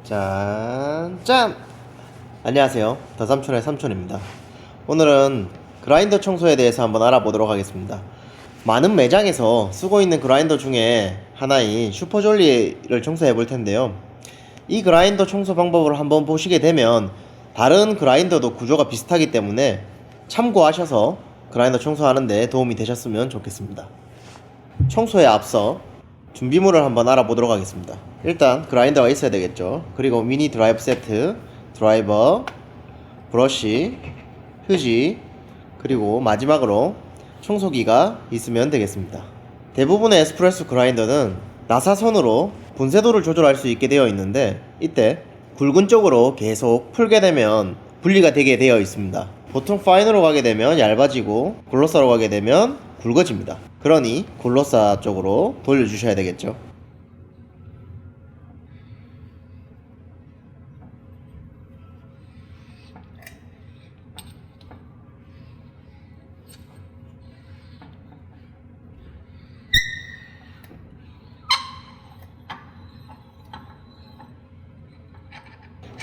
짠! 안녕하세요. 더삼촌의 삼촌입니다. 오늘은 그라인더 청소에 대해서 한번 알아보도록 하겠습니다. 많은 매장에서 쓰고 있는 그라인더 중에 하나인 슈퍼졸리를 청소해 볼 텐데요. 이 그라인더 청소 방법을 한번 보시게 되면 다른 그라인더도 구조가 비슷하기 때문에 참고하셔서 그라인더 청소하는데 도움이 되셨으면 좋겠습니다. 청소에 앞서 준비물을 한번 알아보도록 하겠습니다. 일단 그라인더가 있어야 되겠죠. 그리고 미니 드라이버 세트, 드라이버, 브러쉬, 휴지, 그리고 마지막으로 청소기가 있으면 되겠습니다. 대부분의 에스프레소 그라인더는 나사선으로 분쇄도를 조절할 수 있게 되어 있는데, 이때 굵은 쪽으로 계속 풀게 되면 분리가 되게 되어 있습니다. 보통 파인으로 가게 되면 얇아지고 글로사로 가게 되면 굵어집니다. 그러니 글로사 쪽으로 돌려주셔야 되겠죠.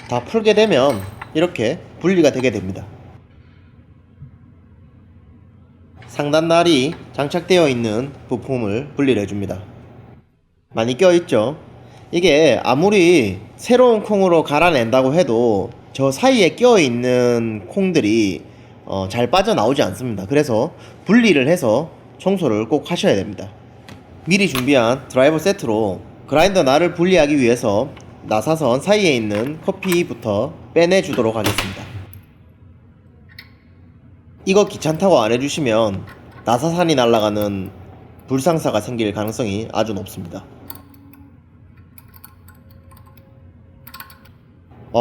다 풀게 되면 이렇게 분리가 되게 됩니다. 상단날이 장착되어 있는 부품을 분리를 해줍니다. 많이 껴있죠? 이게 아무리 새로운 콩으로 갈아낸다고 해도 저 사이에 껴있는 콩들이 잘 빠져나오지 않습니다. 그래서 분리를 해서 청소를 꼭 하셔야 됩니다. 미리 준비한 드라이버 세트로 그라인더 날을 분리하기 위해서 나사선 사이에 있는 커피부터 빼내주도록 하겠습니다. 이거 귀찮다고 안 해주시면 나사산이 날아가는 불상사가 생길 가능성이 아주 높습니다.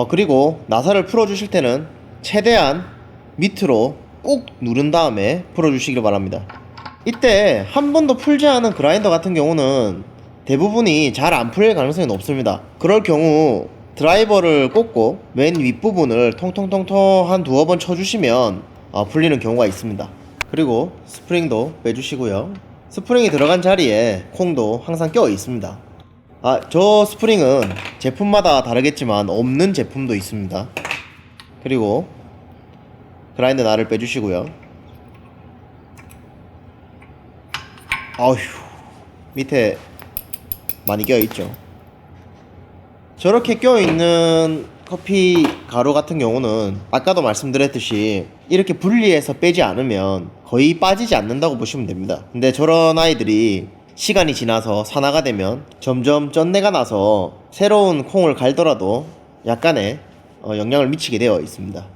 그리고 나사를 풀어주실 때는 최대한 밑으로 꾹 누른 다음에 풀어주시길 바랍니다. 이때 한 번도 풀지 않은 그라인더 같은 경우는 대부분이 잘 안 풀릴 가능성이 높습니다. 그럴 경우 드라이버를 꽂고 맨 윗부분을 통통통통 한 두어 번 쳐주시면 풀리는 경우가 있습니다. 그리고 스프링도 빼주시고요. 스프링이 들어간 자리에 콩도 항상 껴 있습니다. 저 스프링은 제품마다 다르겠지만 없는 제품도 있습니다. 그리고 그라인더 날을 빼주시고요. 어휴, 밑에 많이 껴있죠. 저렇게 껴있는 커피 가루 같은 경우는 아까도 말씀드렸듯이 이렇게 분리해서 빼지 않으면 거의 빠지지 않는다고 보시면 됩니다. 근데 저런 아이들이 시간이 지나서 산화가 되면 점점 쩐내가 나서 새로운 콩을 갈더라도 약간의 영향을 미치게 되어 있습니다.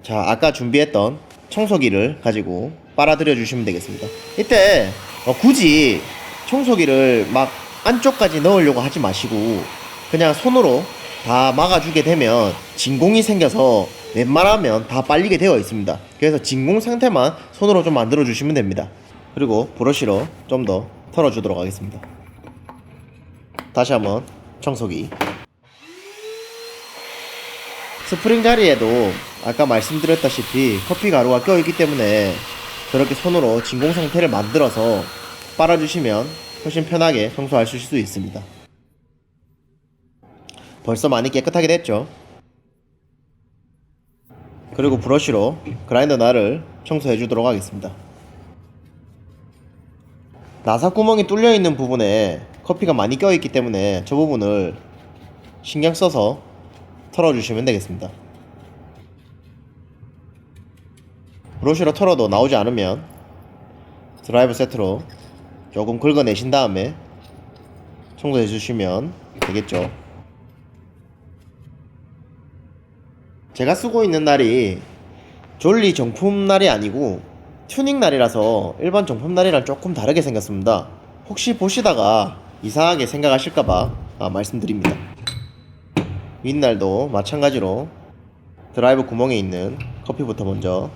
자, 아까 준비했던 청소기를 가지고 빨아들여 주시면 되겠습니다. 이때 굳이 청소기를 막 안쪽까지 넣으려고 하지 마시고 그냥 손으로 다 막아주게 되면 진공이 생겨서 웬만하면 다 빨리게 되어 있습니다. 그래서 진공 상태만 손으로 좀 만들어 주시면 됩니다. 그리고 브러쉬로 좀 더 털어주도록 하겠습니다. 다시 한번 청소기. 스프링 자리에도 아까 말씀드렸다시피 커피 가루가 껴있기 때문에 저렇게 손으로 진공 상태를 만들어서 빨아주시면 훨씬 편하게 청소하실 수 있습니다. 벌써 많이 깨끗하게 됐죠? 그리고 브러쉬로 그라인더 날을 청소해 주도록 하겠습니다. 나사 구멍이 뚫려 있는 부분에 커피가 많이 껴 있기 때문에 저 부분을 신경 써서 털어 주시면 되겠습니다. 브러쉬로 털어도 나오지 않으면 드라이버 세트로 조금 긁어내신 다음에 청소해 주시면 되겠죠. 제가 쓰고 있는 날이 졸리 정품 날이 아니고 튜닝 날이라서 일반 정품 날이랑 조금 다르게 생겼습니다. 혹시 보시다가 이상하게 생각하실까봐 말씀드립니다. 윗날도 마찬가지로 드라이버 구멍에 있는 커피부터 먼저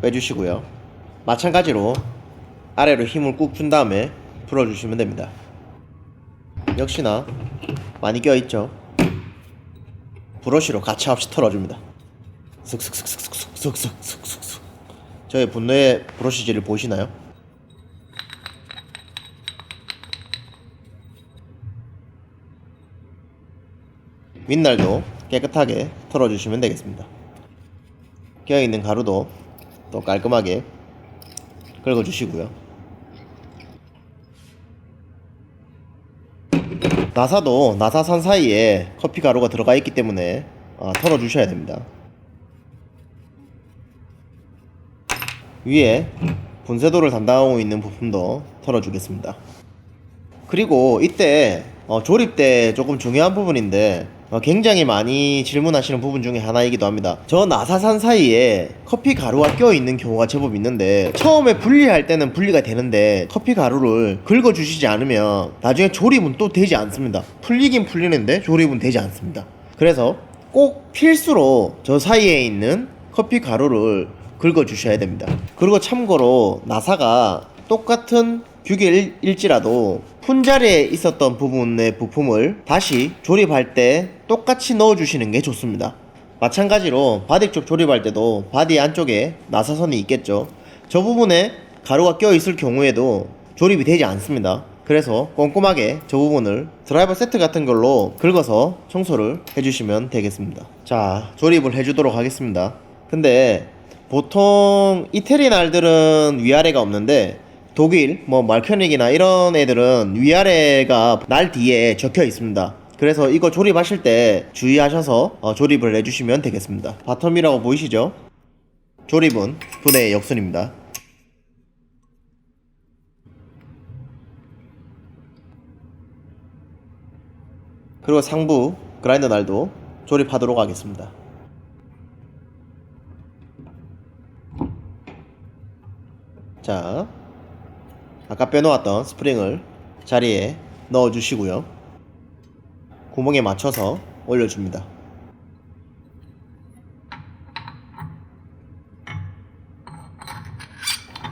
빼주시고요. 마찬가지로 아래로 힘을 꾹 준 다음에 풀어주시면 됩니다. 역시나 많이 껴있죠? 브러쉬로 가차없이 털어줍니다. 슥슥슥슥슥슥슥슥슥슥. 저의 분노의 브러쉬질을 보시나요? 윗날도 깨끗하게 털어주시면 되겠습니다. 끼어있는 가루도 또 깔끔하게 긁어주시고요. 나사도 나사선 사이에 커피 가루가 들어가 있기 때문에 털어주셔야 됩니다. 위에 분쇄도를 담당하고 있는 부품도 털어주겠습니다. 그리고 이때 조립 때 조금 중요한 부분인데 굉장히 많이 질문하시는 부분 중에 하나이기도 합니다. 저 나사선 사이에 커피 가루가 껴있는 경우가 제법 있는데 처음에 분리할 때는 분리가 되는데 커피 가루를 긁어주시지 않으면 나중에 조립은 또 되지 않습니다. 풀리긴 풀리는데 조립은 되지 않습니다. 그래서 꼭 필수로 저 사이에 있는 커피 가루를 긁어주셔야 됩니다. 그리고 참고로 나사가 똑같은 규격일지라도 품자리에 있었던 부분의 부품을 다시 조립할 때 똑같이 넣어주시는 게 좋습니다. 마찬가지로 바디 쪽 조립할 때도 바디 안쪽에 나사선이 있겠죠. 저 부분에 가루가 껴있을 경우에도 조립이 되지 않습니다. 그래서 꼼꼼하게 저 부분을 드라이버 세트 같은 걸로 긁어서 청소를 해주시면 되겠습니다. 자, 조립을 해주도록 하겠습니다. 근데 보통 이태리 날들은 위아래가 없는데 독일, 말커닉이나 이런 애들은 위아래가 날 뒤에 적혀 있습니다. 그래서 이거 조립하실 때 주의하셔서 조립을 해주시면 되겠습니다. 바텀이라고 보이시죠? 조립은 분해 역순입니다. 그리고 상부 그라인더 날도 조립하도록 하겠습니다. 자, 아까 빼놓았던 스프링을 자리에 넣어주시고요. 구멍에 맞춰서 올려줍니다.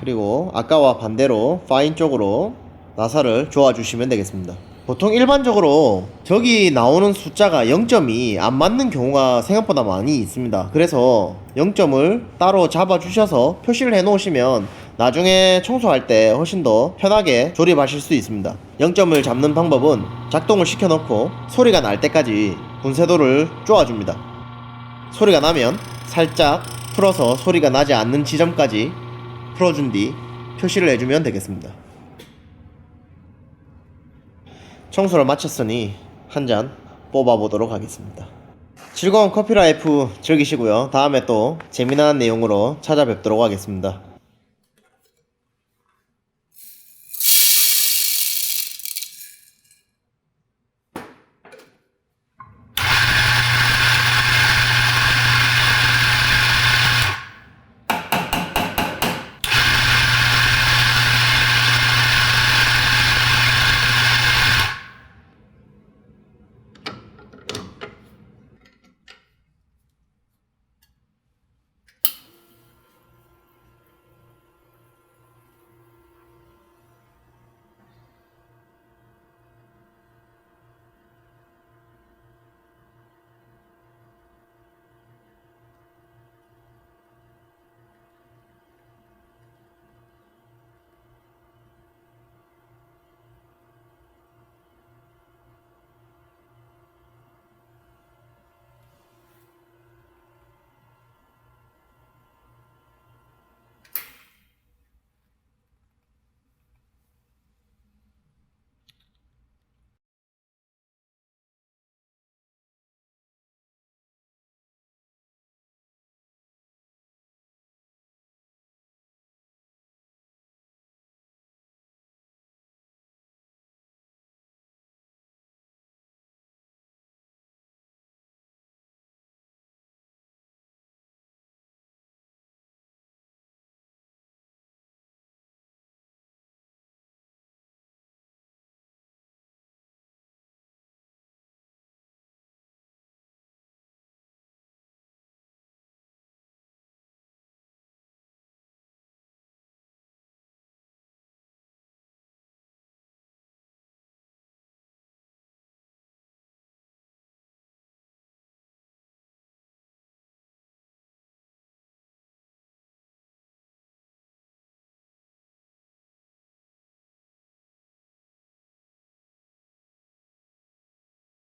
그리고 아까와 반대로 파인 쪽으로 나사를 조아주시면 되겠습니다. 보통 일반적으로 저기 나오는 숫자가 0점이 안 맞는 경우가 생각보다 많이 있습니다. 그래서 0점을 따로 잡아 주셔서 표시를 해 놓으시면 나중에 청소할 때 훨씬 더 편하게 조립하실 수 있습니다. 0점을 잡는 방법은 작동을 시켜 놓고 소리가 날 때까지 분쇄도를 쪼아 줍니다. 소리가 나면 살짝 풀어서 소리가 나지 않는 지점까지 풀어준 뒤 표시를 해주면 되겠습니다. 청소를 마쳤으니 한 잔 뽑아보도록 하겠습니다. 즐거운 커피 라이프 즐기시고요. 다음에 또 재미난 내용으로 찾아뵙도록 하겠습니다.